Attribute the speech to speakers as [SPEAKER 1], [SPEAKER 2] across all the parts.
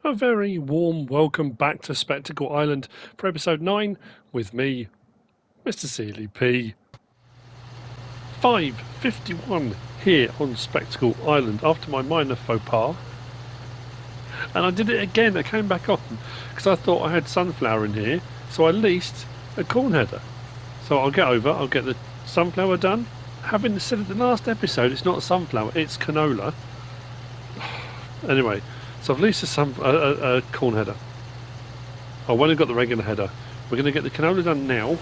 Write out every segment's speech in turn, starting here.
[SPEAKER 1] A very warm welcome back to Spectacle Island for episode 9 with me, Mr. Seeley P. 5:51 here on Spectacle Island after my minor faux pas. And I did it again. I came back on because I thought I had sunflower in here, so I leased a corn header. So I'll get the sunflower done. Having said it the last episode, it's not sunflower, it's canola. Anyway. So I've leased a corn header. I've only got the regular header. We're going to get the canola done now.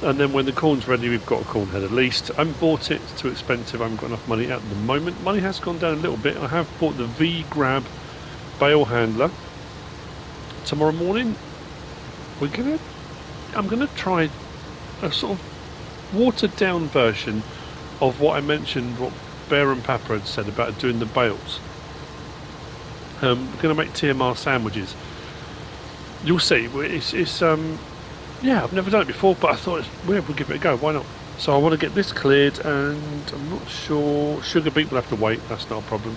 [SPEAKER 1] And then when the corn's ready, we've got a corn header leased. I haven't bought it, it's too expensive. I haven't got enough money at the moment. Money has gone down a little bit. I have bought the V-Grab bale handler. Tomorrow morning, I'm going to try a sort of watered down version of what I mentioned, what Bear and Papa had said about doing the bales. We're going to make TMR sandwiches. You'll see. Yeah, I've never done it before, but I thought we'll give it a go. Why not? So I want to get this cleared, and I'm not sure. Sugar beet will have to wait. That's not a problem.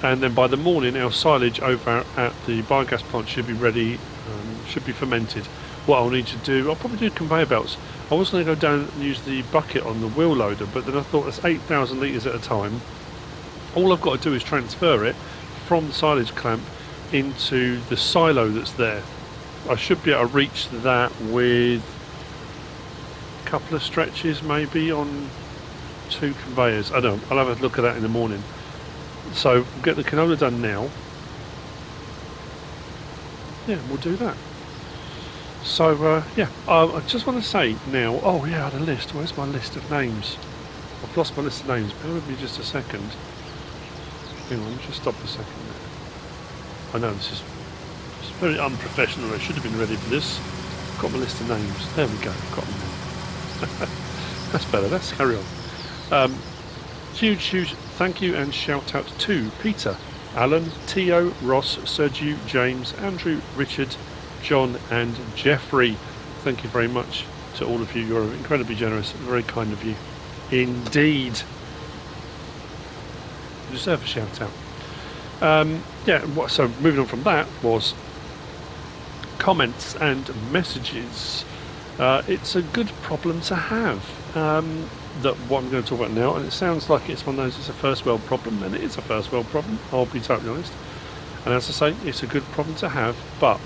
[SPEAKER 1] And then by the morning, our silage over at the biogas plant should be ready. Should be fermented. What I'll need to do, I'll probably do conveyor belts. I was going to go down and use the bucket on the wheel loader, but then I thought that's 8,000 litres at a time. All I've got to do is transfer it from the silage clamp into the silo that's there. I should be able to reach that with a couple of stretches maybe on 2 conveyors. I don't know, I'll have a look at that in the morning. So we'll get the canola done now. Yeah, we'll do that. So yeah, I just want to say now, oh yeah, I had a list. Where's my list of names? I've lost my list of names. Bear with me just a second. Hang on, just stop a second there. I know this is very unprofessional. I should have been ready for this. Got my list of names. There we go. Got them. That's better. Let's carry on. Huge thank you and shout out to Peter, Alan, Tio, Ross, Sergio, James, Andrew, Richard, John and Jeffrey. Thank you very much to all of you. You're incredibly generous. Very kind of you. Indeed. You deserve a shout out. Yeah, so moving on from that was comments and messages. It's a good problem to have. That what I'm going to talk about now, and it sounds like it's one of those, it's a first world problem, and it is a first world problem, I'll be totally honest. And as I say, it's a good problem to have, but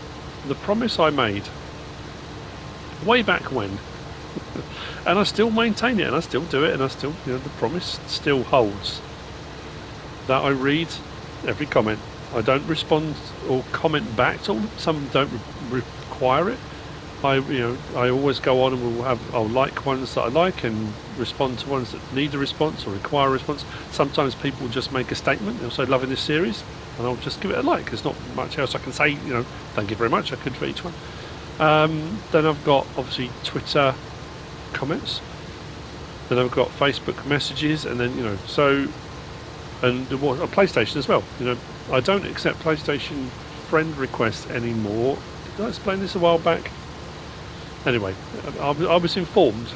[SPEAKER 1] the promise I made way back when, and I still maintain it, and I still do it, and I still, the promise still holds, that I read every comment. I don't respond or comment back to them. Some don't require it. I always go on and I'll like ones that I like and respond to ones that need a response or require a response. Sometimes people just make a statement, they'll say loving this series, and I'll just give it a like. There's not much else I can say, thank you very much, I could for each one. Then I've got obviously Twitter comments, then I've got Facebook messages, and then and PlayStation as well. I don't accept PlayStation friend requests anymore. Did I explain this a while back? Anyway, I was informed,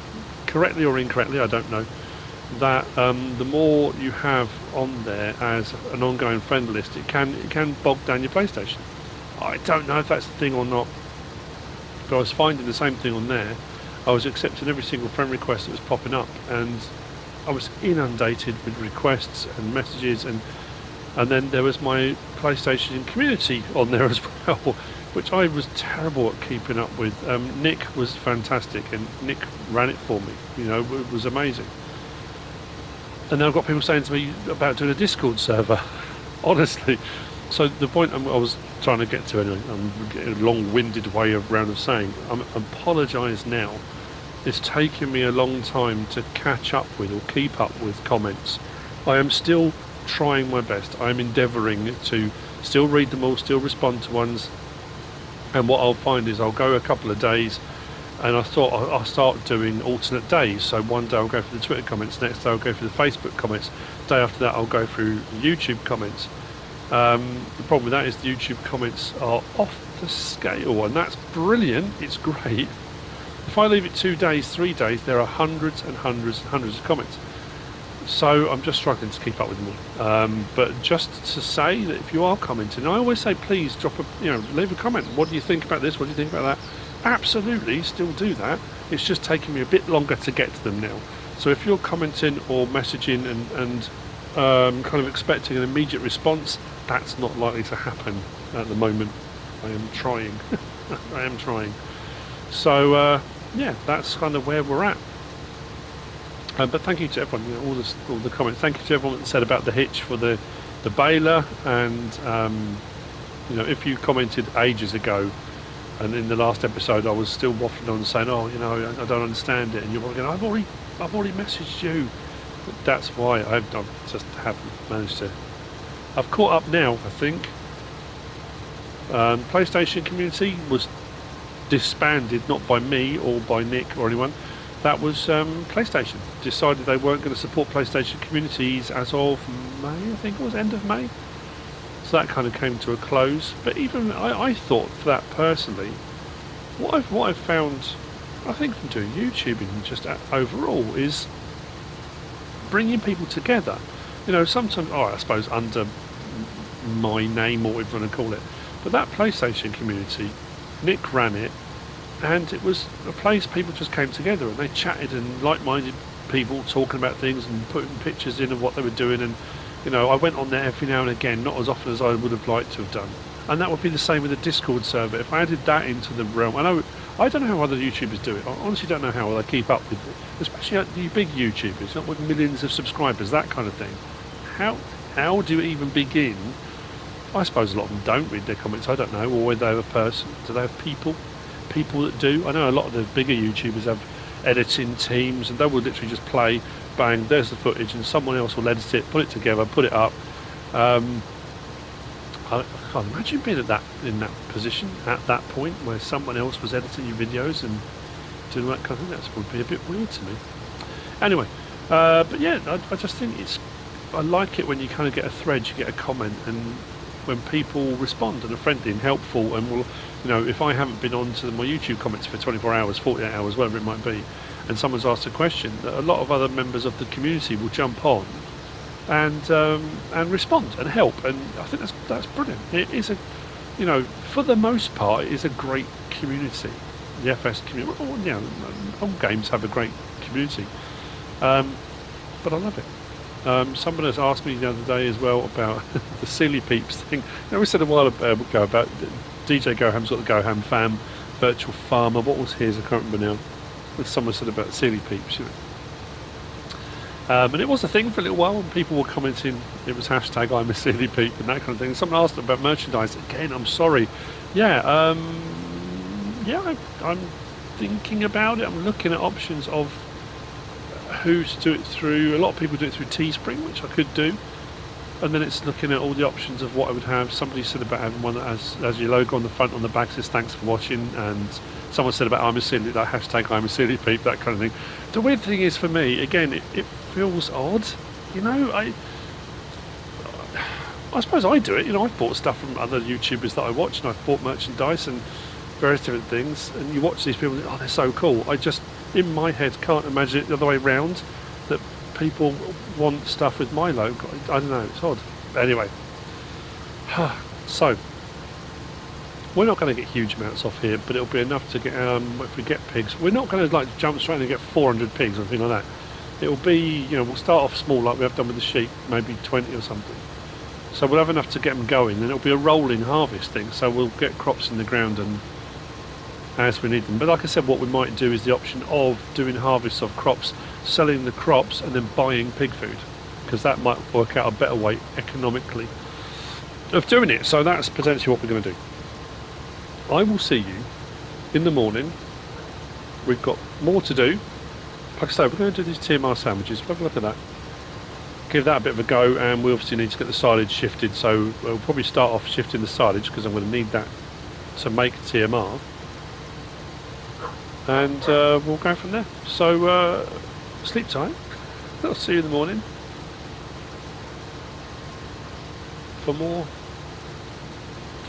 [SPEAKER 1] correctly or incorrectly, I don't know, that the more you have on there as an ongoing friend list, it can bog down your PlayStation. I don't know if that's the thing or not, but I was finding the same thing on there. I was accepting every single friend request that was popping up, and I was inundated with requests and messages, and then there was my PlayStation community on there as well, which I was terrible at keeping up with. Nick was fantastic, and Nick ran it for me. It was amazing. And then I've got people saying to me about doing a Discord server. Honestly. So the point I was trying to get to, anyway, I'm getting a long-winded way around of saying, I apologise now. It's taken me a long time to catch up with or keep up with comments. I am still trying my best. I'm endeavouring to still read them all, still respond to ones. And what I'll find is I'll go a couple of days, and I thought I'll start doing alternate days. So one day I'll go for the Twitter comments, next day I'll go for the Facebook comments, day after that I'll go through the YouTube comments. The problem with that is the YouTube comments are off the scale, and that's brilliant, it's great. If I leave it 2 days, 3 days, there are hundreds and hundreds and hundreds of comments. So I'm just struggling to keep up with them all. But just to say that if you are commenting, I always say please drop a, leave a comment. What do you think about this? What do you think about that? Absolutely, still do that. It's just taking me a bit longer to get to them now. So if you're commenting or messaging and kind of expecting an immediate response, that's not likely to happen at the moment. I am trying. I am trying. So yeah, that's kind of where we're at. But thank you to everyone, all the comments. Thank you to everyone that said about the hitch for the baler, and if you commented ages ago, and in the last episode I was still waffling on saying, oh, I don't understand it, and you're going, I've already messaged you. But that's why I just haven't managed to. I've caught up now, I think. PlayStation community was disbanded, not by me or by Nick or anyone. That was PlayStation decided they weren't going to support PlayStation communities as of May, I think it was end of May. So that kind of came to a close. But even I thought for that personally, what I've found, I think from doing YouTubing just overall, is bringing people together. Sometimes, I suppose under my name or whatever you want to call it, but that PlayStation community, Nick ran it. And it was a place people just came together and they chatted, and like-minded people talking about things and putting pictures in of what they were doing. And I went on there every now and again, not as often as I would have liked to have done. And that would be the same with the Discord server. If I added that into the realm, I don't know how other YouTubers do it. I honestly don't know how they keep up with it, especially the big YouTubers, not with millions of subscribers, that kind of thing. How do you even begin? I suppose a lot of them don't read their comments. I don't know, or whether they have a person. Do they have people that do? I know a lot of the bigger YouTubers have editing teams, and they will literally just play, bang, there's the footage, and someone else will edit it, put it together, put it up. I can't imagine being in that position at that point where someone else was editing your videos and doing that kind of thing. That would be a bit weird to me. Anyway, but yeah, I just think I like it when you kind of get a thread, you get a comment, and when people respond and are friendly and helpful, and will, if I haven't been on to my YouTube comments for 24 hours, 48 hours, whatever it might be, and someone's asked a question, a lot of other members of the community will jump on and respond and help, and I think that's brilliant. It is for the most part, it is a great community. The FS community, all games have a great community, but I love it. Someone has asked me the other day as well about the Silly Peeps thing. We said a while ago about DJ Goham's got the Goham Fam virtual farmer. What was his? I can't remember now. Someone said about Silly Peeps. And it was a thing for a little while, and people were commenting. It was hashtag I'm a Silly Peep and that kind of thing. Someone asked about merchandise. Again, I'm sorry. Yeah, I'm thinking about it. I'm looking at options of who to do it through. A lot of people do it through Teespring, which I could do, and then it's looking at all the options of what I would have. Somebody said about having one that has your logo on the front, on the back says thanks for watching, and someone said about I'm a silly, that hashtag I'm a silly peep, that kind of thing. The weird thing is, for me, again, it feels odd. I suppose I do it. I've bought stuff from other YouTubers that I watch, and I've bought merchandise and various different things, and you watch these people and think, oh, they're so cool. I just, in my head, can't imagine it the other way round, that people want stuff with my logo. I don't know, it's odd. Anyway, so we're not going to get huge amounts off here, but it'll be enough to get, if we get pigs, we're not going to jump straight in and get 400 pigs or anything like that. It'll be, we'll start off small like we have done with the sheep, maybe 20 or something. So we'll have enough to get them going, and it'll be a rolling harvest thing, so we'll get crops in the ground and as we need them. But like I said, what we might do is the option of doing harvests of crops, selling the crops and then buying pig food, because that might work out a better way economically of doing it. So that's potentially what we're going to do. I will see you in the morning. We've got more to do. Like I say, we're going to do these TMR sandwiches. Have a look at that. Give that a bit of a go, and we obviously need to get the silage shifted, so we'll probably start off shifting the silage because I'm going to need that to make TMR. And we'll go from there. So sleep tight. I'll see you in the morning for more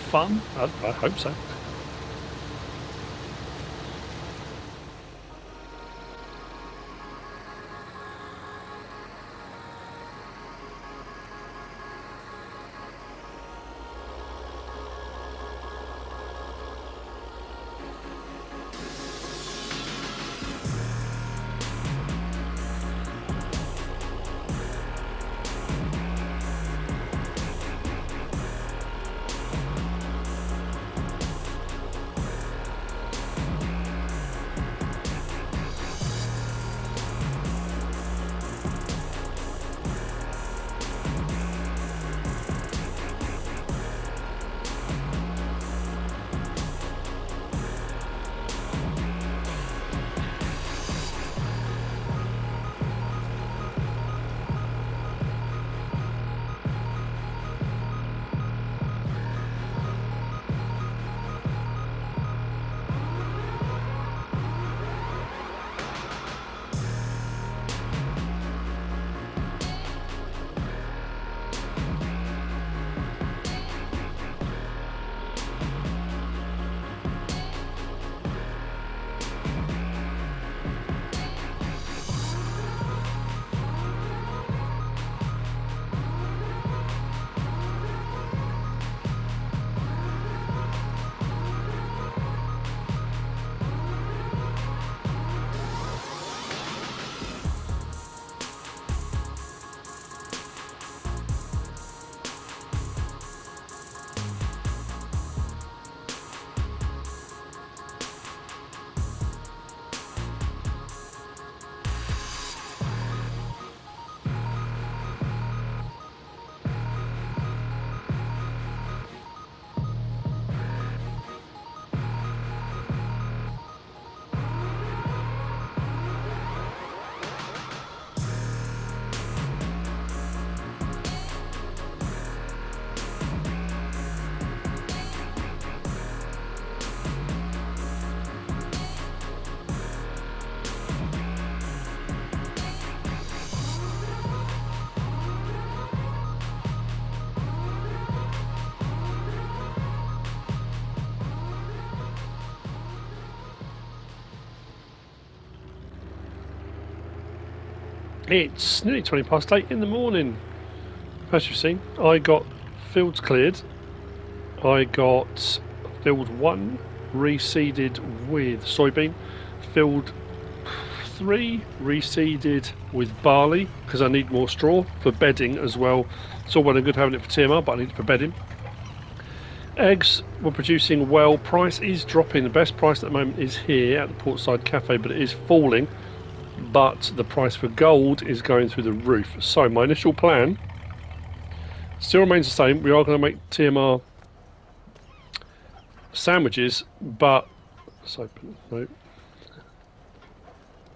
[SPEAKER 1] fun. I hope so. It's nearly 20 past 8 in the morning. As you've seen, I got fields cleared. I got field 1 reseeded with soybean. Field 3 reseeded with barley because I need more straw for bedding as well. It's all well and good having it for TMR, but I need it for bedding. Eggs were producing well. Price is dropping. The best price at the moment is here at the Portside Cafe, but it is falling. But the price for gold is going through the roof. So my initial plan still remains the same. We are going to make TMR sandwiches, but let's open. No,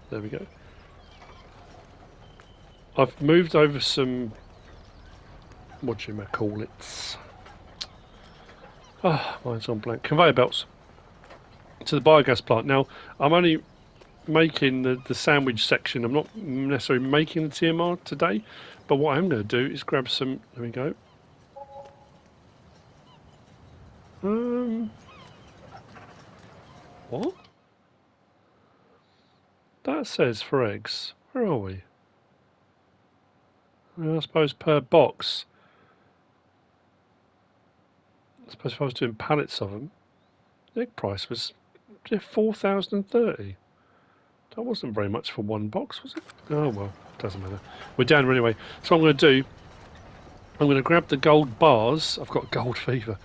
[SPEAKER 1] there we go. I've moved over some. What do you call it? Ah, mine's on blank. Conveyor belts to the biogas plant. Now I'm only making the sandwich section. I'm not necessarily making the TMR today, but what I'm going to do is grab some. There we go. What? That says for eggs. Where are we? Well, I suppose per box. I suppose if I was doing pallets of them, the egg price was 4,030. That wasn't very much for one box, was it? Oh well, doesn't matter. We're down anyway. So what I'm going to do, I'm going to grab the gold bars. I've got gold fever.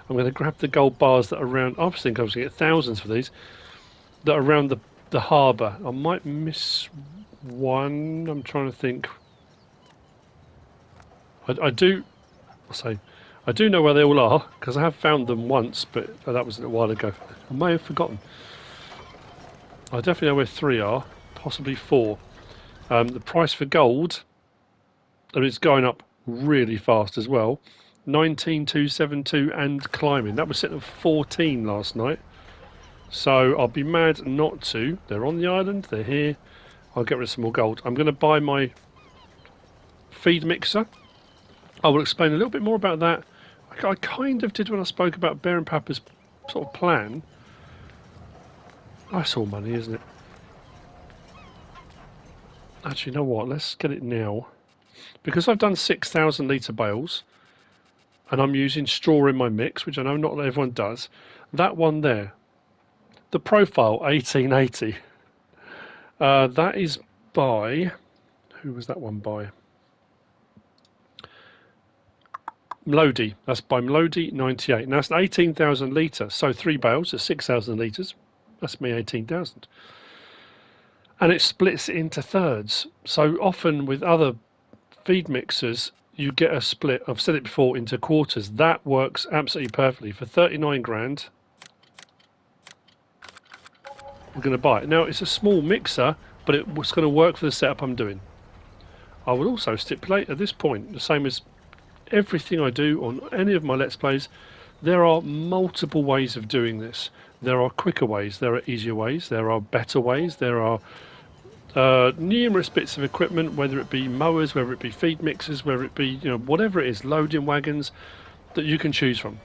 [SPEAKER 1] I'm going to grab the gold bars that are around. I was thinking I was going to get thousands for these. That are around the harbour. I might miss one. I'm trying to think. I do. I'll say. I do know where they all are because I have found them once, but that was a while ago. I may have forgotten. I definitely know where 3 are, possibly 4. The price for gold, and it's going up really fast as well. 19,272 and climbing. That was sitting at 14 last night. So I'll be mad not to. They're on the island. They're here. I'll get rid of some more gold. I'm going to buy my feed mixer. I will explain a little bit more about that. I kind of did when I spoke about Bear and Papa's sort of plan. That's all money, isn't it? Actually, you know what? Let's get it now. Because I've done 6,000 litre bales, and I'm using straw in my mix, which I know not everyone does. That one there, the Profile 1880, that is by... Who was that one by? Mlody. That's by Mlody 98. Now, it's an 18,000 litre, so 3 bales is 6,000 litres. That's me 18,000. And it splits it into thirds. So often with other feed mixers, you get a split. I've said it before, into quarters. That works absolutely perfectly. For 39 grand, we're going to buy it. Now, it's a small mixer, but it's going to work for the setup I'm doing. I would also stipulate at this point, the same as everything I do on any of my Let's Plays, there are multiple ways of doing this. There are quicker ways, there are easier ways, there are better ways, there are numerous bits of equipment, whether it be mowers, whether it be feed mixers, whether it be whatever it is, loading wagons, that you can choose from.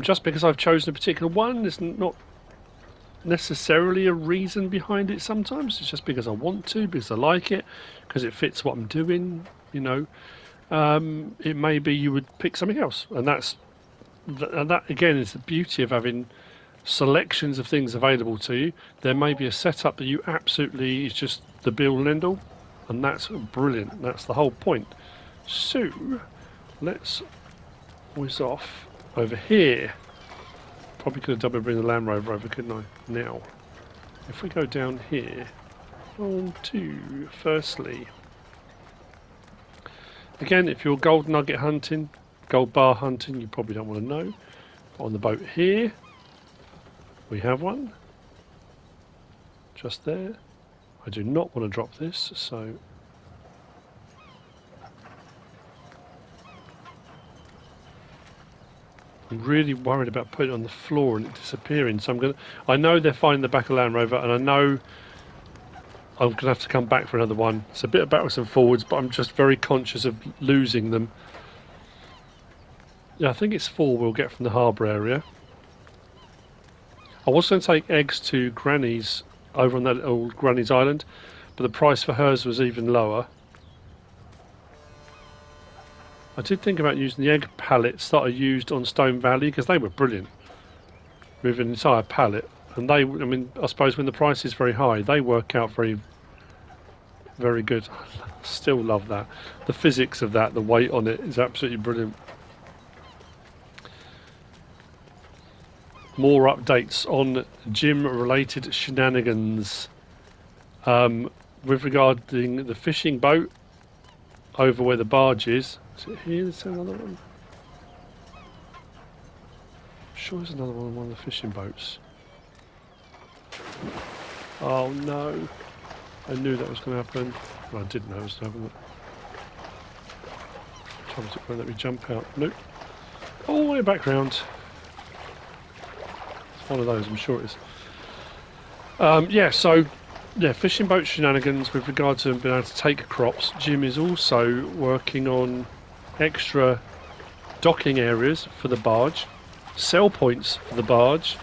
[SPEAKER 1] Just because I've chosen a particular one is not necessarily a reason behind it. Sometimes it's just because I want to, because I like it, because it fits what I'm doing. It may be you would pick something else, and that again is the beauty of having selections of things available to you. There may be a setup that you absolutely is just the be all and end all, and that's brilliant. That's the whole point. So let's whiz off over here. Probably could have double bring the Land Rover over, couldn't I? Now, if we go down here, on to firstly. Again, if you're gold nugget hunting, gold bar hunting, you probably don't want to know. On the boat here, we have one. Just there. I do not want to drop this, so... I'm really worried about putting it on the floor and it disappearing, so I know they're finding the back of Land Rover, and I know I'm going to have to come back for another one. It's a bit of backwards and forwards, but I'm just very conscious of losing them. Yeah, I think it's 4 we'll get from the harbour area. I was going to take eggs to Granny's over on that old Granny's Island, but the price for hers was even lower. I did think about using the egg pallets that I used on Stone Valley because they were brilliant with an entire pallet, and they, I mean, I suppose when the price is very high, they work out very, very good. Still love that. The physics of that, the weight on it is absolutely brilliant. More updates on gym-related shenanigans. With regarding the fishing boat over where the barge is. Is it here? Is there another one? I'm sure there's another one on one of the fishing boats. Oh no. I knew that was going to happen. Well, I didn't know it was going to happen. Trying to let me jump out. Nope. All the way back round. It's one of those, I'm sure it is. Yeah, so yeah, fishing boat shenanigans with regard to being able to take crops. Jim is also working on extra docking areas for the barge, sell points for the barge,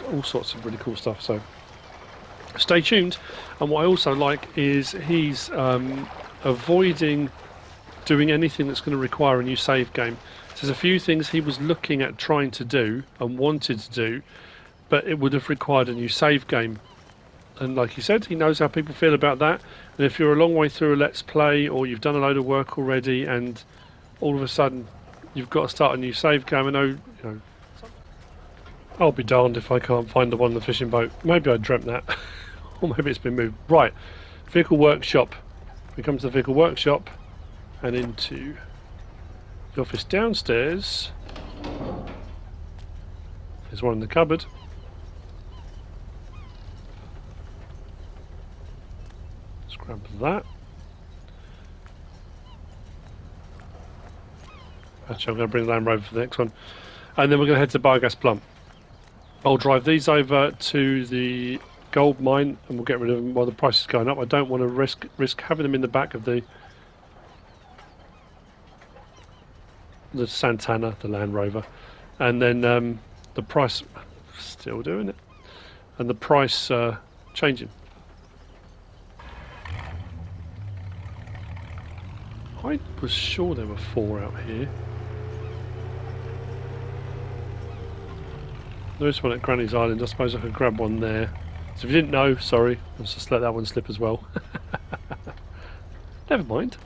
[SPEAKER 1] all sorts of really cool stuff. So stay tuned. And what I also like is he's avoiding doing anything that's going to require a new save game. So there's a few things he was looking at trying to do and wanted to do, but it would have required a new save game. And like he said, he knows how people feel about that. And if you're a long way through a Let's Play or you've done a load of work already and all of a sudden you've got to start a new save game, I know, you know, I'll be darned if I can't find the one on the fishing boat. Maybe I dreamt that. Or maybe it's been moved. Right, vehicle workshop. We come to the vehicle workshop and into the office downstairs. There's one in the cupboard. Grab that. Actually, I'm going to bring the Land Rover for the next one. And then we're going to head to Biogas Plump. I'll drive these over to the gold mine and we'll get rid of them while the price is going up. I don't want to risk having them in the back of the Santana, the Land Rover. And then the price, still doing it, and the price changing. I was sure there were 4 out here. There's one at Granny's Island. I suppose I could grab one there. So if you didn't know, sorry, let's just let that one slip as well. Never mind.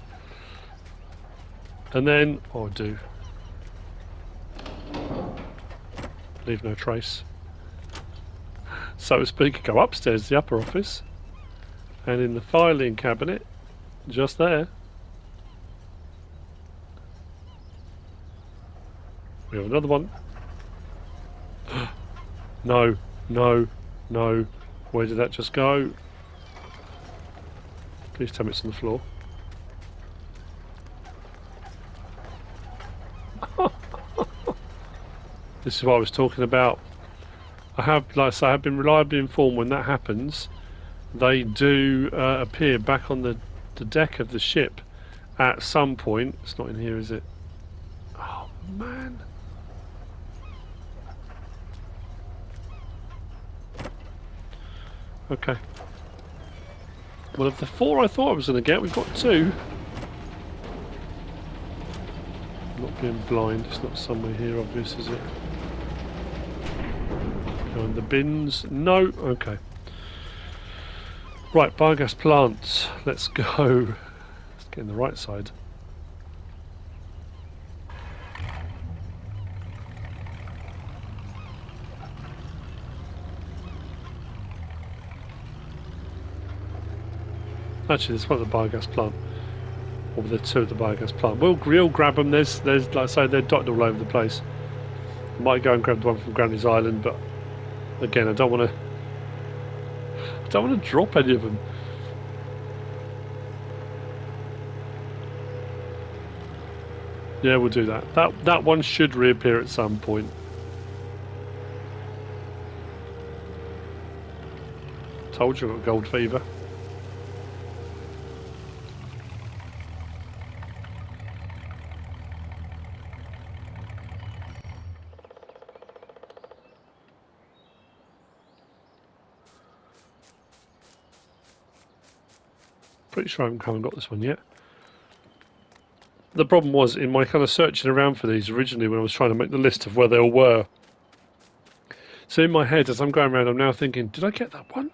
[SPEAKER 1] And then, oh, do. Leave no trace. So to speak, go upstairs to the upper office. And in the filing cabinet, just there, we have another one. No, no, no. Where did that just go? Please tell me it's on the floor. This is what I was talking about. I have, like I say, I have been reliably informed when that happens. They do appear back on the deck of the ship at some point. It's not in here, is it? Oh, man. Okay. Well, of the 4 I thought I was going to get, we've got 2. I'm not being blind. It's not somewhere here, obvious, is it? Behind the bins. No. Okay. Right, biogas plants. Let's go. Let's get in the right side. Actually, there's one at the biogas plant. Or the 2 at the biogas plant. We'll grab them. There's like I say, they're dotted all over the place. I might go and grab the one from Granny's Island, but again, I don't want to drop any of them. Yeah, we'll do that. That one should reappear at some point. Told you I've got gold fever. pretty sure I haven't got this one yet. The problem was, in my kind of searching around for these originally when I was trying to make the list of where they all were, so in my head as I'm going around, I'm now thinking, did I get that one?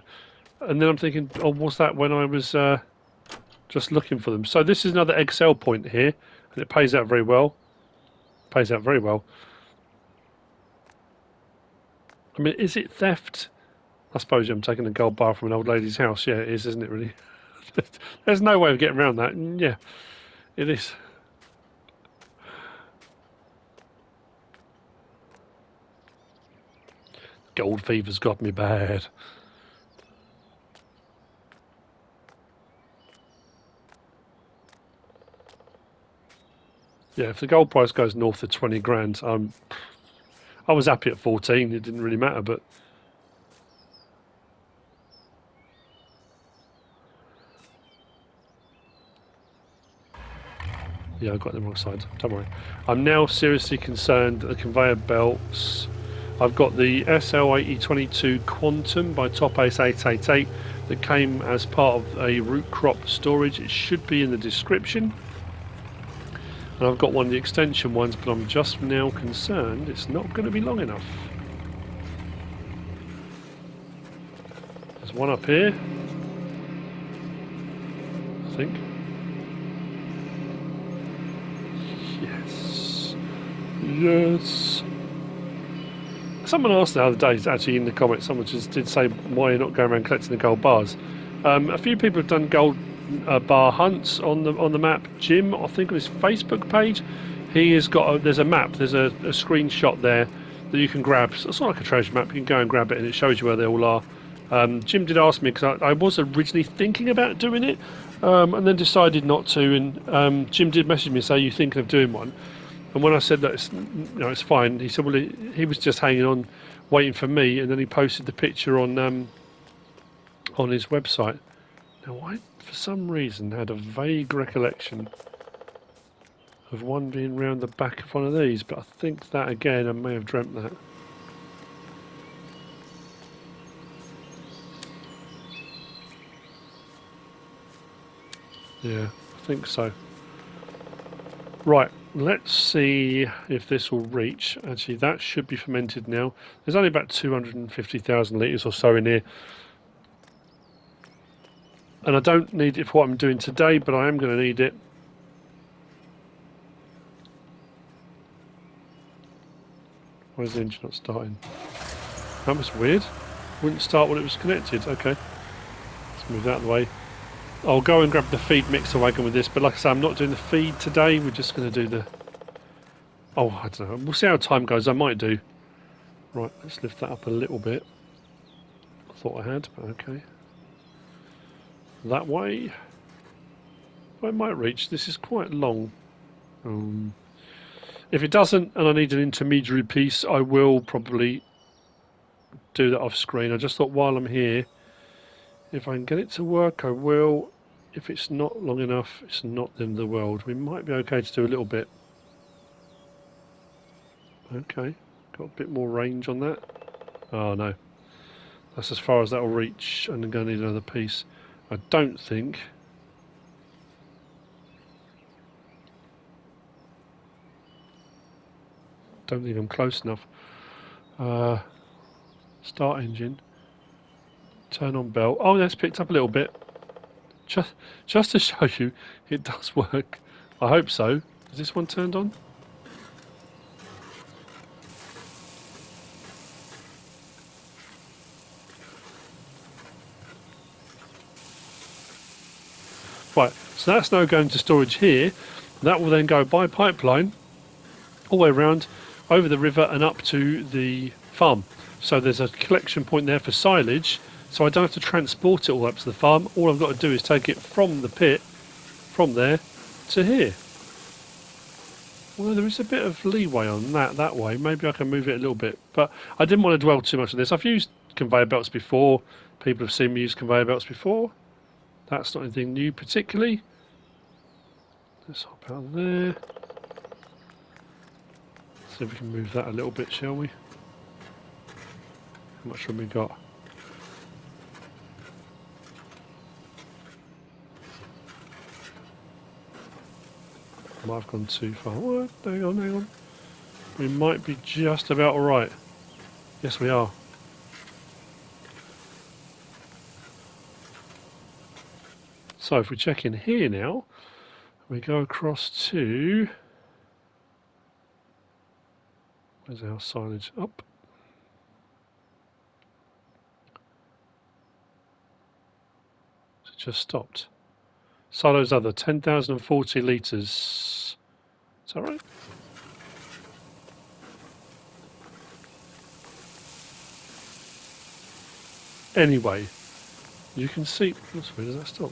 [SPEAKER 1] And then I'm thinking, oh, was that when I was just looking for them? So this is another Excel point here, and it pays out very well. Pays out very well. I mean, is it theft? I suppose I'm taking a gold bar from an old lady's house. Yeah, it is, isn't it, really? There's no way of getting around that. And yeah, it is. Gold fever's got me bad. Yeah, if the gold price goes north of 20 grand, I was happy at 14. It didn't really matter, but yeah, I got it on the wrong side. Don't worry. I'm now seriously concerned that the conveyor belts. I've got the SL8022 Quantum by Top Ace 888 that came as part of a root crop storage. It should be in the description. And I've got one of the extension ones, but I'm just now concerned it's not going to be long enough. There's one up here, I think. Yes. Yes. Someone asked the other day, actually in the comments, someone just did say why you're not going around collecting the gold bars. A few people have done gold bar hunts on the map. Jim, I think on his Facebook page, he has got there's a map, there's a screenshot there that you can grab. It's not like a treasure map. You can go and grab it, and it shows you where they all are. Jim did ask me because I was originally thinking about doing it, and then decided not to. And Jim did message me and say, "Are you thinking of doing one?" And when I said that it's fine, he said, well, he was just hanging on, waiting for me, and then he posted the picture on his website. Now, I, for some reason, had a vague recollection of one being round the back of one of these, but I think that, again, I may have dreamt that. Yeah, I think so. Right. Let's see if this will reach. Actually, that should be fermented now. There's only about 250,000 litres or so in here. And I don't need it for what I'm doing today, but I am going to need it. Why is the engine not starting? That was weird. Wouldn't start when it was connected. Okay. Let's move that out of the way. I'll go and grab the feed mixer wagon with this, but like I say, I'm not doing the feed today. We're just going to do the... Oh, I don't know. We'll see how time goes. I might do. Right, let's lift that up a little bit. I thought I had, but okay. That way. I might reach. This is quite long. If it doesn't, and I need an intermediary piece, I will probably do that off screen. I just thought while I'm here, if I can get it to work, I will. If it's not long enough, it's not the end of the world. We might be okay to do a little bit. Okay, got a bit more range on that. Oh no, that's as far as that will reach, and I'm going to need another piece. I don't think. Don't think I'm close enough. Start engine. Turn on belt. Oh, that's picked up a little bit. Just to show you, it does work. I hope so. Is this one turned on? Right, so that's now going to storage here. That will then go by pipeline all the way around, over the river and up to the farm. So there's a collection point there for silage, so I don't have to transport it all up to the farm. All I've got to do is take it from the pit, from there to here. Well, there is a bit of leeway on that way. Maybe I can move it a little bit, but I didn't want to dwell too much on this. I've used conveyor belts before. People have seen me use conveyor belts before. That's not anything new particularly. Let's hop out of there. See if we can move that a little bit, shall we? How much room we got? Might have gone too far. What? Hang on, hang on. We might be just about alright. Yes, we are. So if we check in here now, we go across to... Where's our signage? Up. It just stopped. Silos other, 10,040 litres. Is that right? Anyway, you can see... Where does that stop?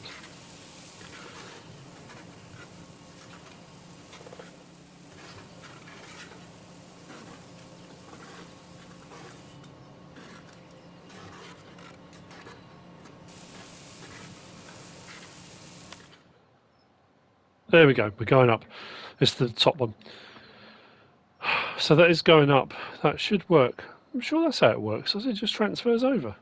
[SPEAKER 1] There we go, we're going up. It's the top one. So that is going up. That should work. I'm sure that's how it works. It just transfers over.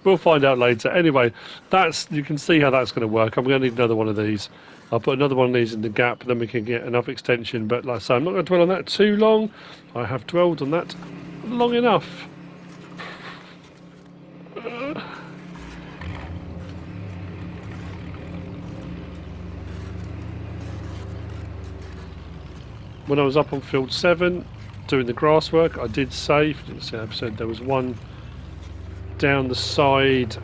[SPEAKER 1] We'll find out later. Anyway, that's, you can see how that's going to work. I'm going to need another one of these. I'll put another one of these in the gap, then we can get enough extension. But like I say, I'm not going to dwell on that too long. I have dwelled on that long enough. When I was up on field 7 doing the grass work, I did say, if you didn't see the episode, there was one down the side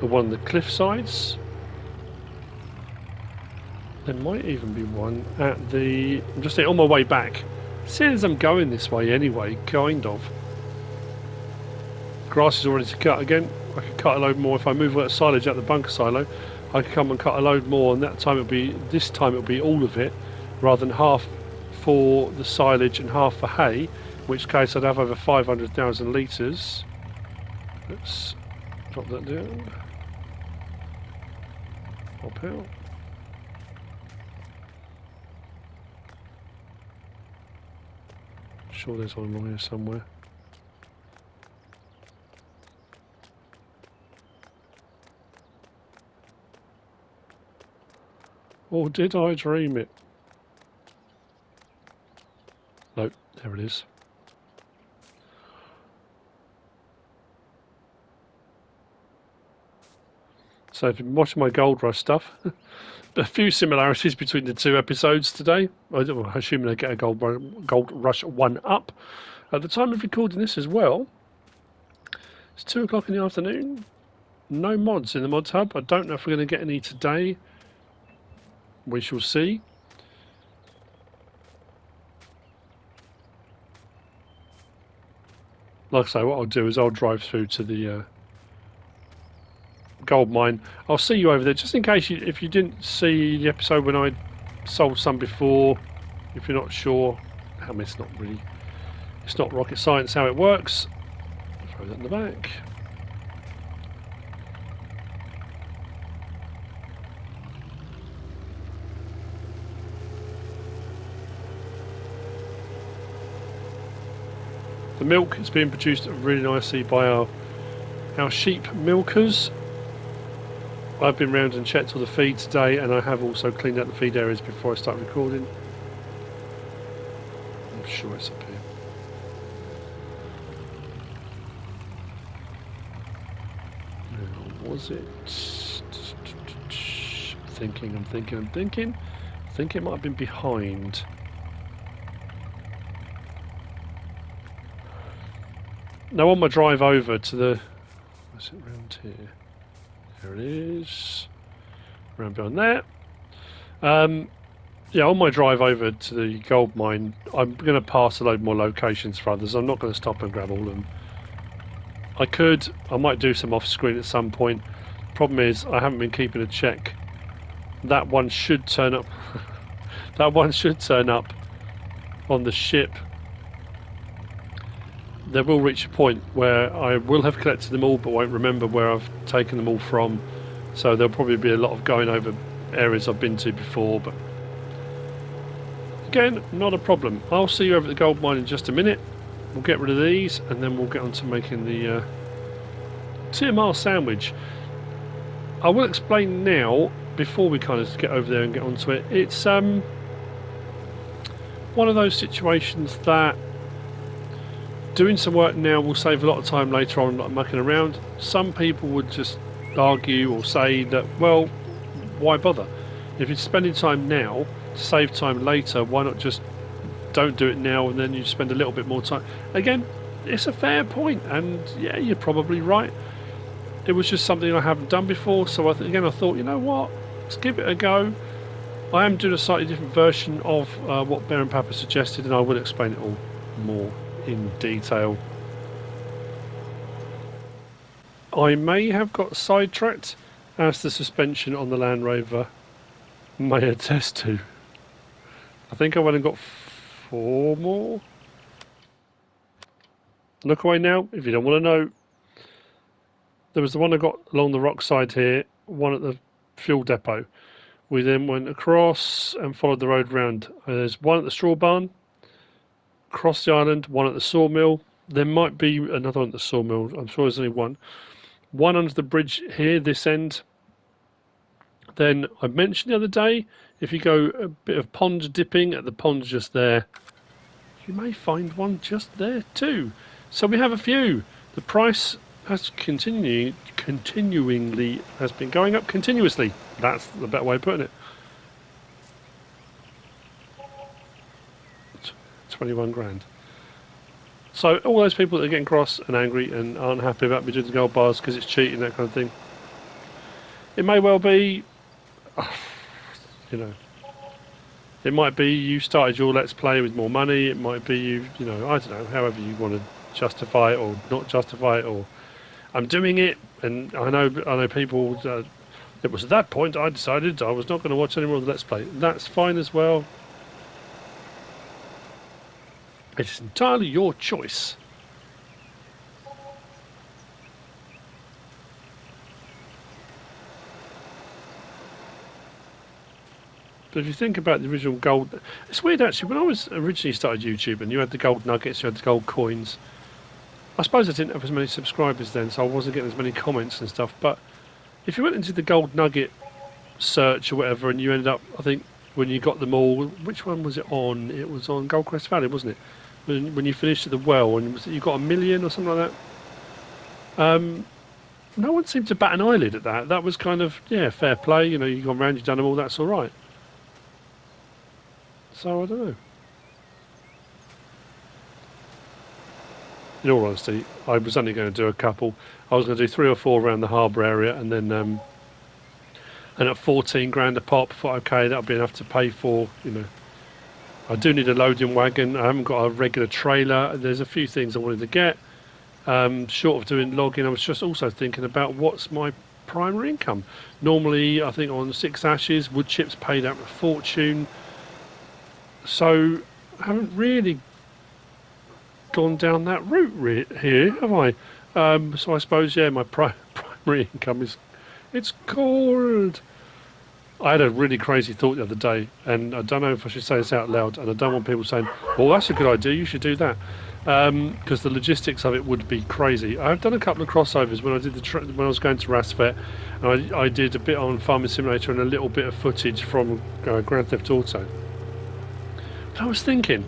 [SPEAKER 1] of one of the cliff sides. There might even be one at the... I'm just on my way back. Seeing as I'm going this way anyway, kind of. Grass is already to cut again. I could cut a load more if I move that silage out the bunker silo. I could come and cut a load more, and that time it'll be, this time it'll be all of it, rather than half for the silage and half for hay, in which case I'd have over 500,000 litres. Let's drop that down. Pop out. Sure there's one along here somewhere. Or did I dream it? No, there it is. So if you've been watching my Gold Rush stuff, a few similarities between the two episodes today. I'm assuming I get a Gold Rush 1 up. At the time of recording this as well, it's 2 o'clock in the afternoon. No mods in the mods hub. I don't know if we're going to get any today. We shall see. Like I say, what I'll do is I'll drive through to the gold mine. I'll see you over there, just in case if you didn't see the episode when I sold some before. If you're not sure, I mean, it's not rocket science how it works. Throw that in the back. The milk is being produced really nicely by our sheep milkers. I've been round and checked all the feed today, and I have also cleaned out the feed areas before I start recording. I'm sure it's up here. Where was it? I'm thinking. I think it might have been behind. Now on my drive over to the... What's it around here? There it is. Around behind there. Yeah, on my drive over to the gold mine, I'm going to pass a load more locations for others. I'm not going to stop and grab all of them. I might do some off screen at some point. Problem is, I haven't been keeping a check. That one should turn up. That one should turn up on the ship. There will reach a point where I will have collected them all but won't remember where I've taken them all from, so there'll probably be a lot of going over areas I've been to before, but again, not a problem. I'll see you over at the gold mine in just a minute. We'll get rid of these and then we'll get on to making the TMR sandwich. I will explain now before we kind of get over there and get onto it, it's one of those situations that doing some work now will save a lot of time later on, not mucking around. Some people would just argue or say that, well, why bother? If you're spending time now to save time later, why not just don't do it now and then you spend a little bit more time? Again, it's a fair point, and yeah, you're probably right. It was just something I haven't done before, so again I thought, you know what, let's give it a go. I am doing a slightly different version of what Bear and Papa suggested, and I will explain it all more in detail. I may have got sidetracked, as the suspension on the Land Rover may attest to. I think I went and got 4 more. Look away now if you don't want to know. There was the one I got along the rock side here, one at the fuel depot. We then went across and followed the road round. There's one at the straw barn, across the island, one at the sawmill. There might be another one at the sawmill. I'm sure there's only one. One under the bridge here, this end. Then I mentioned the other day, if you go a bit of pond dipping at the pond just there, you may find one just there too. So we have a few. The price has continuingly has been going up continuously. That's the better way of putting it. 21 grand. So all those people that are getting cross and angry and aren't happy about me doing the gold bars because it's cheating, that kind of thing, it may well be, you know, it might be you started your Let's Play with more money. It might be you know, I don't know, however you want to justify it or not justify it, or I'm doing it, and I know people. It was at that point I decided I was not going to watch any more of the Let's Play. That's fine as well. It's entirely your choice. But if you think about the original gold, it's weird actually. When I was originally started YouTube, and you had the gold nuggets, you had the gold coins. I suppose I didn't have as many subscribers then, so I wasn't getting as many comments and stuff. But if you went into the gold nugget search or whatever, and you ended up, I think, when you got them all, which one was it on? It was on Goldcrest Valley, wasn't it? When you finished at the well, and you got 1 million or something like that. No one seemed to bat an eyelid at that. That was kind of, yeah, fair play. You know, you've gone round, you've done them all. That's all right. So I don't know. In all honesty, I was only going to do a couple. I was going to do 3 or 4 around the harbour area, and then and at 14 grand a pop, I thought, okay, that'll be enough to pay for, you know. I do need a loading wagon. I haven't got a regular trailer. There's a few things I wanted to get. Short of doing logging, I was just also thinking about what's my primary income. Normally, I think on 6 ashes, wood chips paid out a fortune. So I haven't really gone down that route here, have I? So I suppose, yeah, my primary income is, it's called. I had a really crazy thought the other day, and I don't know if I should say this out loud, and I don't want people saying, well, that's a good idea, you should do that, because the logistics of it would be crazy. I've done a couple of crossovers when I did when I was going to Rasvet, and I did a bit on Farming Simulator and a little bit of footage from Grand Theft Auto. But I was thinking,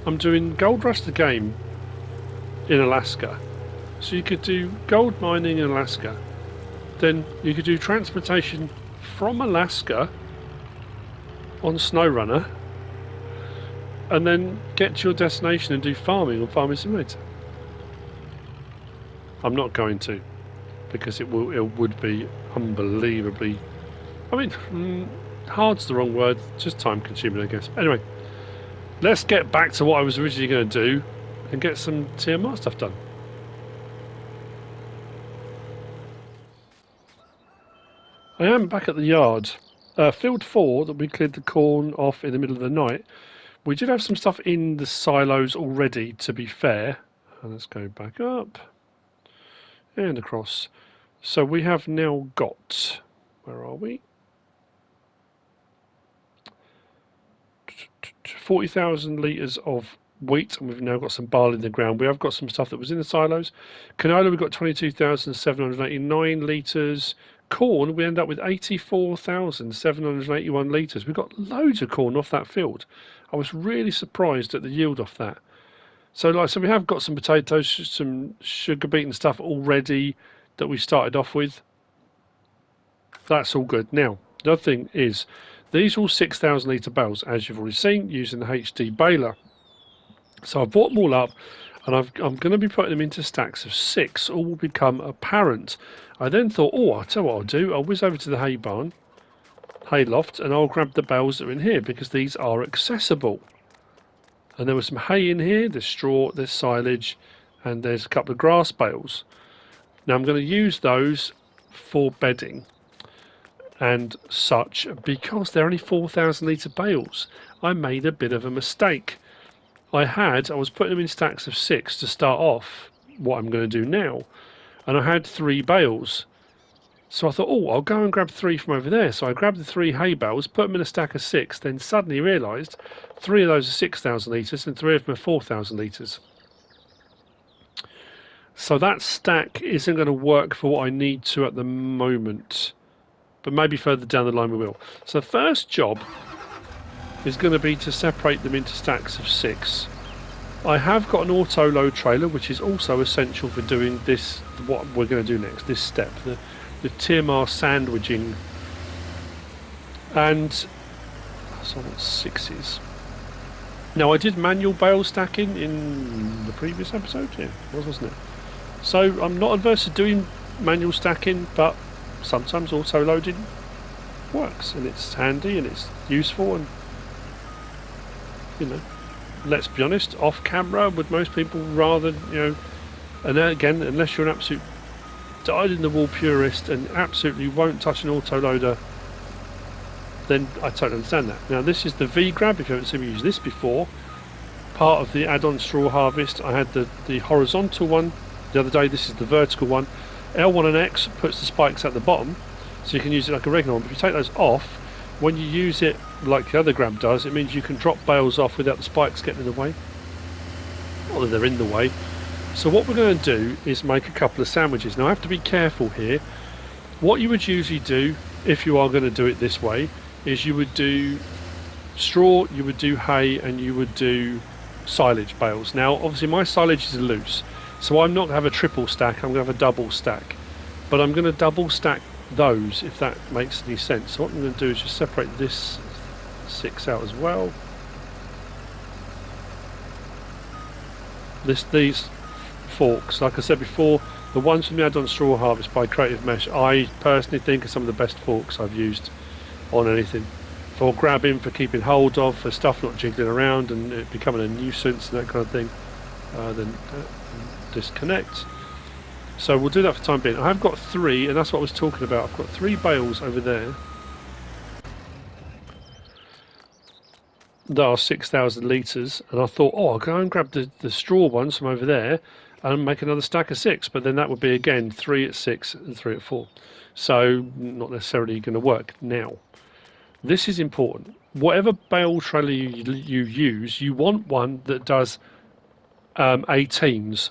[SPEAKER 1] I'm doing Gold Rush the game in Alaska, so you could do gold mining in Alaska, then you could do transportation from Alaska on SnowRunner, and then get to your destination and do farming on Farming Simulator. I'm not going to, because it would be unbelievably, I mean, hard's the wrong word, just time consuming, I guess. Anyway, let's get back to what I was originally going to do and get some TMR stuff done. I am back at the yard. Field 4 that we cleared the corn off in the middle of the night. We did have some stuff in the silos already, to be fair. And let's go back up and across. So we have now got, where are we? 40,000 litres of wheat, and we've now got some barley in the ground. We have got some stuff that was in the silos. Canola, we've got 22,789 litres. Corn, we end up with 84,781 litres. We got loads of corn off that field. I was really surprised at the yield off that. So we have got some potatoes, some sugar beet and stuff already that we started off with. That's all good. Now, the other thing is, these are all 6,000 litre bales, as you've already seen, using the HD Baler. So I've brought them all up, and I'm going to be putting them into stacks of 6. All will become apparent. I then thought, oh, I'll tell you what I'll do. I'll whiz over to the hay barn, hay loft, and I'll grab the bales that are in here, because these are accessible. And there was some hay in here, there's straw, there's silage, and there's a couple of grass bales. Now I'm going to use those for bedding and such, because they're only 4,000 litre bales. I made a bit of a mistake. I was putting them in stacks of 6 to start off, what I'm going to do now, and I had 3 bales. So I thought, oh, I'll go and grab 3 from over there. So I grabbed the 3 hay bales, put them in a stack of 6, then suddenly realised 3 of those are 6,000 litres and 3 of them are 4,000 litres. So that stack isn't going to work for what I need to at the moment, but maybe further down the line we will. So the first job is going to be to separate them into stacks of 6. I have got an auto load trailer, which is also essential for doing this, what we're going to do next, this step, the TMR sandwiching. And so what 6 is. Now I did manual bale stacking in the previous episode, yeah, wasn't it? So I'm not adverse to doing manual stacking, but sometimes auto loading works, and it's handy and it's useful, and you know, let's be honest, off camera would most people rather, you know, and then again, unless you're an absolute dyed-in-the-wool purist and absolutely won't touch an autoloader, then I totally understand that. Now this is the V-Grab, if you haven't seen me use this before, part of the add-on straw harvest. I had the horizontal one the other day, this is the vertical one. L1 and X puts the spikes at the bottom, so you can use it like a regular one, but if you take those off, when you use it like the other grab does, it means you can drop bales off without the spikes getting in the way. Not that they're in the way. So what we're going to do is make a couple of sandwiches. Now I have to be careful here. What you would usually do, if you are going to do it this way, is you would do straw, you would do hay, and you would do silage bales. Now obviously my silage is loose, so I'm not going to have a triple stack, I'm going to have a double stack. But I'm going to double stack those, if that makes any sense. So what I'm going to do is just separate this 6 out as well. These forks, like I said before, the ones from the add-on straw harvest by Creative Mesh, I personally think are some of the best forks I've used on anything. For grabbing, for keeping hold of, for stuff not jiggling around and it becoming a nuisance and that kind of thing, then disconnect. So we'll do that for the time being. I've got 3, and that's what I was talking about. I've got 3 bales over there that are 6,000 litres, and I thought, oh, I'll go and grab the straw ones from over there and make another stack of 6, but then that would be again 3 at 6 and 3 at 4. So not necessarily going to work. Now, this is important. Whatever bale trailer you use, you want one that does 18s.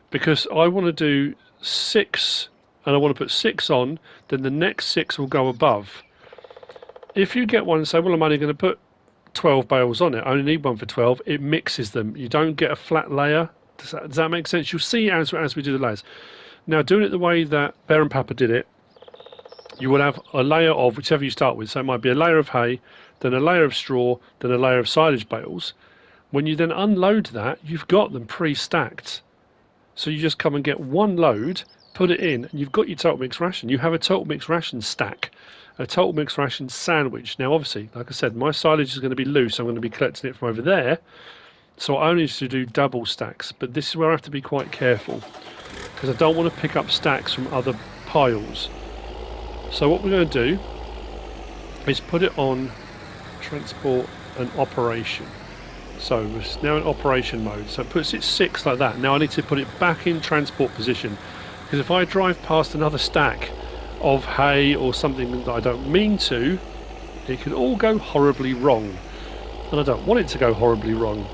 [SPEAKER 1] Because I want to do 6, and I want to put 6 on, then the next 6 will go above. If you get one and say, well, I'm only going to put 12 bales on it, I only need one for 12, it mixes them. You don't get a flat layer. Does that make sense? You'll see as we do the layers. Now, doing it the way that Bear and Papa did it, you will have a layer of whichever you start with. So it might be a layer of hay, then a layer of straw, then a layer of silage bales. When you then unload that, you've got them pre-stacked. So you just come and get one load, put it in, and you've got your total mix ration. You have a total mix ration stack, a total mix ration sandwich. Now obviously, like I said, my silage is going to be loose. I'm going to be collecting it from over there. So I only need to do double stacks, but this is where I have to be quite careful, because I don't want to pick up stacks from other piles. So what we're going to do is put it on transport and operation. So it's now in operation mode, so it puts it 6 like that. Now I need to put it back in transport position, because if I drive past another stack of hay or something that I don't mean to, it could all go horribly wrong, and I don't want it to go horribly wrong.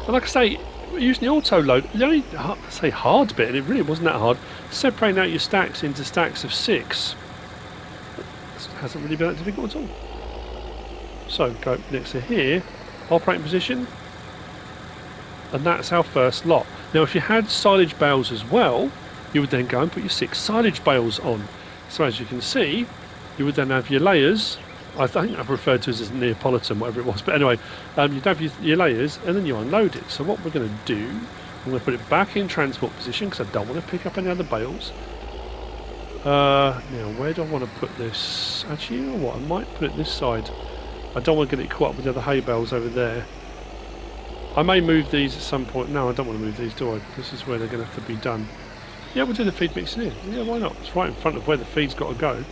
[SPEAKER 1] And like I say, using the auto load, the only say hard bit, and it really wasn't that hard, separating out your stacks into stacks of 6 hasn't really been that difficult at all. So go next to here, operating position, and that's our first lot. Now if you had silage bales as well, you would then go and put your 6 silage bales on. So as you can see, you would then have your layers. I think I've referred to as Neapolitan, whatever it was, but anyway, you'd have your layers and then you unload it. So what we're going to do, I'm going to put it back in transport position because I don't want to pick up any other bales. Now where do I want to put this? Actually, you know what, I might put it this side. I don't want to get it caught up with the other hay bales over there. I may move these at some point. No, I don't want to move these, do I? This is where they're going to have to be done. Yeah, we'll do the feed mix in here. Yeah, why not? It's right in front of where the feed's got to go.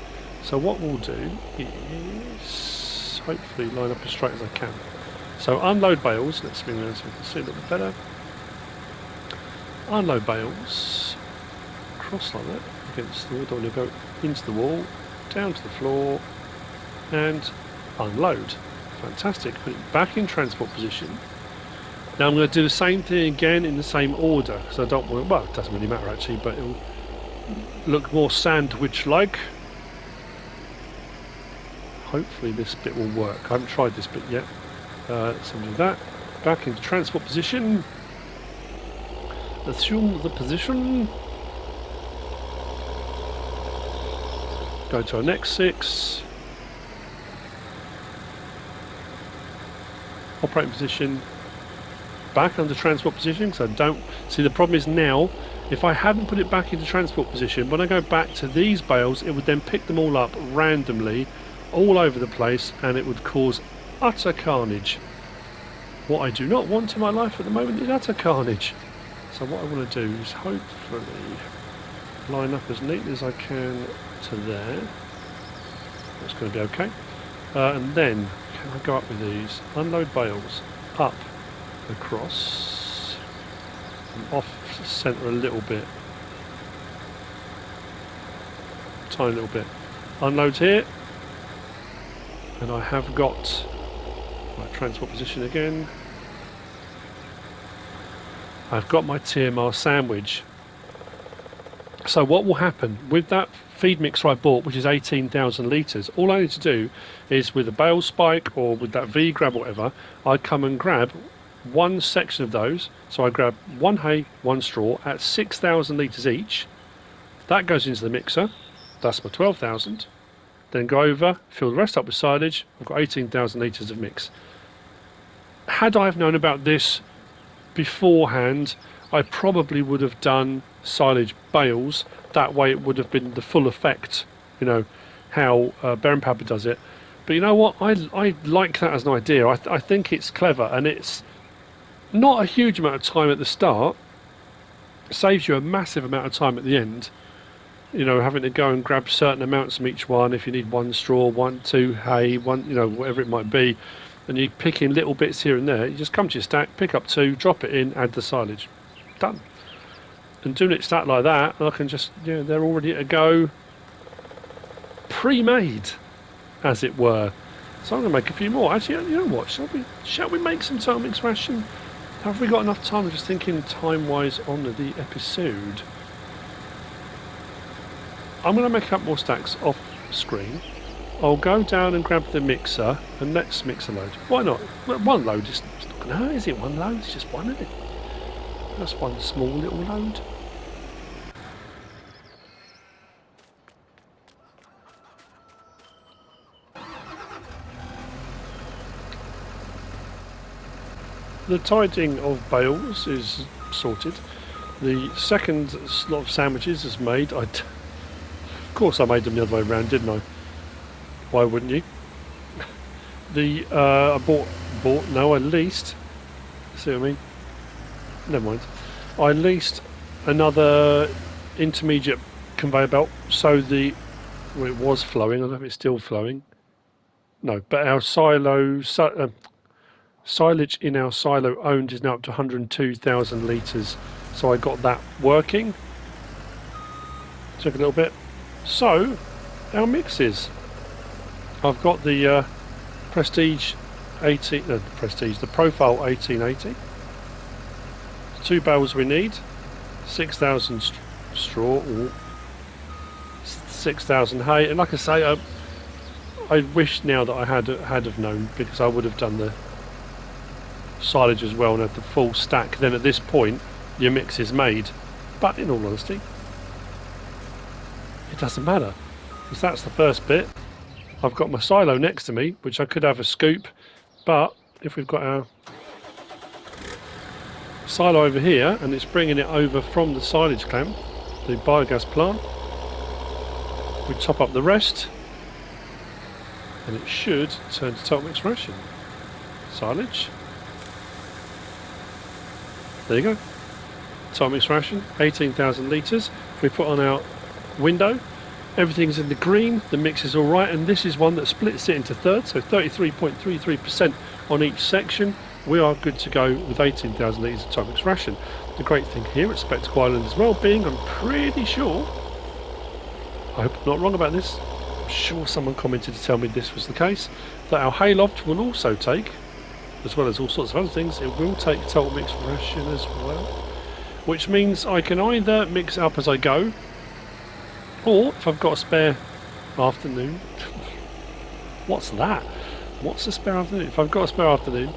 [SPEAKER 1] So what we'll do is hopefully line up as straight as I can. So unload bales. Let's swing around so we can see a little bit better. Unload bales. Cross like that against the wall. Don't want to go into the wall, down to the floor, and unload. Fantastic. Put it back in transport position. Now I'm going to do the same thing again in the same order because I don't want. Well, it doesn't really matter actually, but it'll look more sandwich-like. Hopefully this bit will work. I haven't tried this bit yet. Let's do that. Back into transport position. Assume the position. Go to our next 6. Operating position. Back under transport position because I don't see the problem is now if I hadn't put it back into transport position, when I go back to these bales it would then pick them all up randomly all over the place and it would cause utter carnage. What I do not want in my life at the moment is utter carnage. So what I want to do is hopefully line up as neatly as I can to there. That's going to be okay. And then can I go up with these? Unload bales up, across, and off centre a little bit. Tiny little bit. Unload here. And I have got my transport position again. I've got my TMR sandwich. So what will happen with that feed mixer I bought, which is 18,000 litres, all I need to do is with a bale spike or with that V-grab or whatever, I come and grab one section of those. So I grab one hay, one straw at 6,000 litres each. That goes into the mixer. That's my 12,000. Then go over, fill the rest up with silage. I've got 18,000 litres of mix. Had I have known about this beforehand, I probably would have done silage bales. That way it would have been the full effect, you know, how Baron Papa does it. But you know what, I like that as an idea. I think it's clever, and it's not a huge amount of time at the start. It saves you a massive amount of time at the end, you know, having to go and grab certain amounts from each one. If you need one straw, 1, 2 hay, one, you know, whatever it might be, and you pick in little bits here and there, you just come to your stack, pick up 2, drop it in, add the silage, done. And doing it stacked like that, I can just, yeah, they're all ready to go, pre-made, as it were. So I'm going to make a few more. Actually, you know what, shall we make some total mix ration? Have we got enough time? I'm just thinking time-wise on the episode. I'm going to make up more stacks off screen. I'll go down and grab the mixer and let's mix a load. Why not? Well, one load is not going to hurt, is it? One load, it's just one, isn't it? That's one small little load. The tidying of bales is sorted. The second slot of sandwiches is made. Of course I made them the other way around, didn't I? Why wouldn't you? I leased. See what I mean? Never mind. I leased another intermediate conveyor belt, so it was flowing. I don't know if it's still flowing. No, but our silage in our silo owned is now up to 102,000 litres. So I got that working. Took a little bit. So our mixes. I've got the the Profile 1880. 2 bales we need, 6,000 straw, or 6,000 hay, and like I say, I wish now that I had have known, because I would have done the silage as well and had the full stack. Then at this point your mix is made, but in all honesty it doesn't matter, because that's the first bit. I've got my silo next to me, which I could have a scoop, but if we've got our silo over here and it's bringing it over from the silage clamp, the biogas plant, we top up the rest and it should turn to total mix ration. Silage, there you go, total mix ration, 18,000 litres. If we put on our window, everything's in the green, the mix is alright, and this is one that splits it into thirds, so 33.33% on each section. We are good to go with 18,000 litres of total mix ration. The great thing here at Spectacle Island as well being, I'm pretty sure, I hope I'm not wrong about this, I'm sure someone commented to tell me this was the case, that our hayloft will also take, as well as all sorts of other things, it will take total mix ration as well, which means I can either mix it up as I go, or if I've got a spare afternoon, what's that? What's a spare afternoon? If I've got a spare afternoon,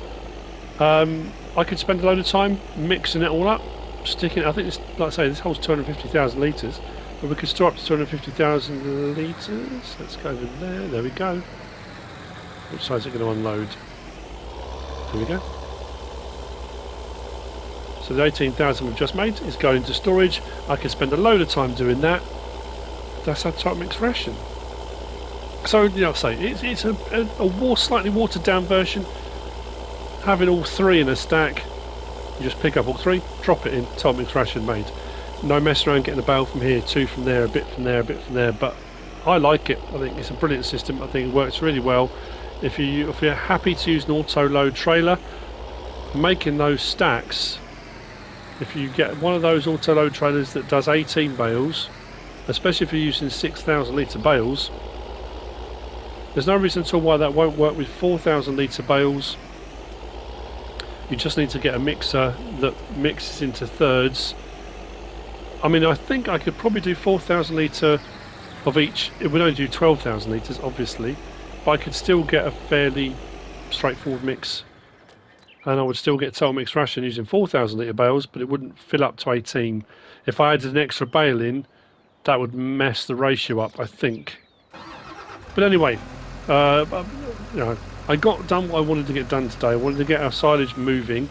[SPEAKER 1] I could spend a load of time mixing it all up, sticking it. I think it's, like I say, this holds 250,000 litres, but we could store up to 250,000 litres. Let's go over there. There we go. Which side is it going to unload? There we go. So the 18,000 we've just made is going into storage. I can spend a load of time doing that. That's our total mix ration. So, you know, say it's a slightly watered down version. Having all three in a stack, you just pick up all three, drop it in, total mix ration made. No mess around getting a bale from here, 2 from there, a bit from there, a bit from there. But I like it. I think it's a brilliant system. I think it works really well. If you're happy to use an auto load trailer, making those stacks, if you get one of those auto load trailers that does 18 bales, especially if you're using 6,000 litre bales, there's no reason at all why that won't work with 4,000 litre bales. You just need to get a mixer that mixes into thirds. I mean, I think I could probably do 4,000 litre of each. It would only do 12,000 litres, obviously, but I could still get a fairly straightforward mix, and I would still get total mix ration using 4,000 litre bales, but it wouldn't fill up to 18. If I added an extra bale in, that would mess the ratio up, I think. But anyway, you know, I got done what I wanted to get done today. I wanted to get our silage moving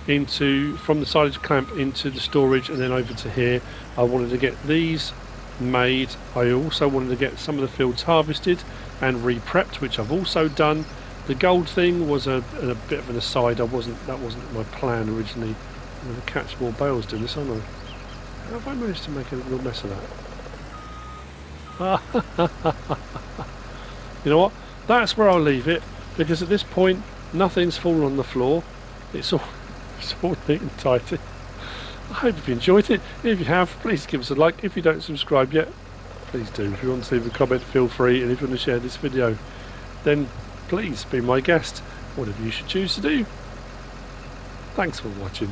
[SPEAKER 1] from the silage clamp into the storage and then over to here. I wanted to get these made. I also wanted to get some of the fields harvested and re-prepped, which I've also done. The gold thing was a bit of an aside. That wasn't my plan originally. I'm going to catch more bales doing this, aren't I? How have I managed to make a real mess of that? You know what? That's where I'll leave it, because at this point nothing's fallen on the floor. It's all neat and tidy. I hope you've enjoyed it. If you have, please give us a like. If you don't subscribe yet, please do. If you want to leave a comment, feel free. And if you want to share this video, then please be my guest. Whatever you should choose to do. Thanks for watching.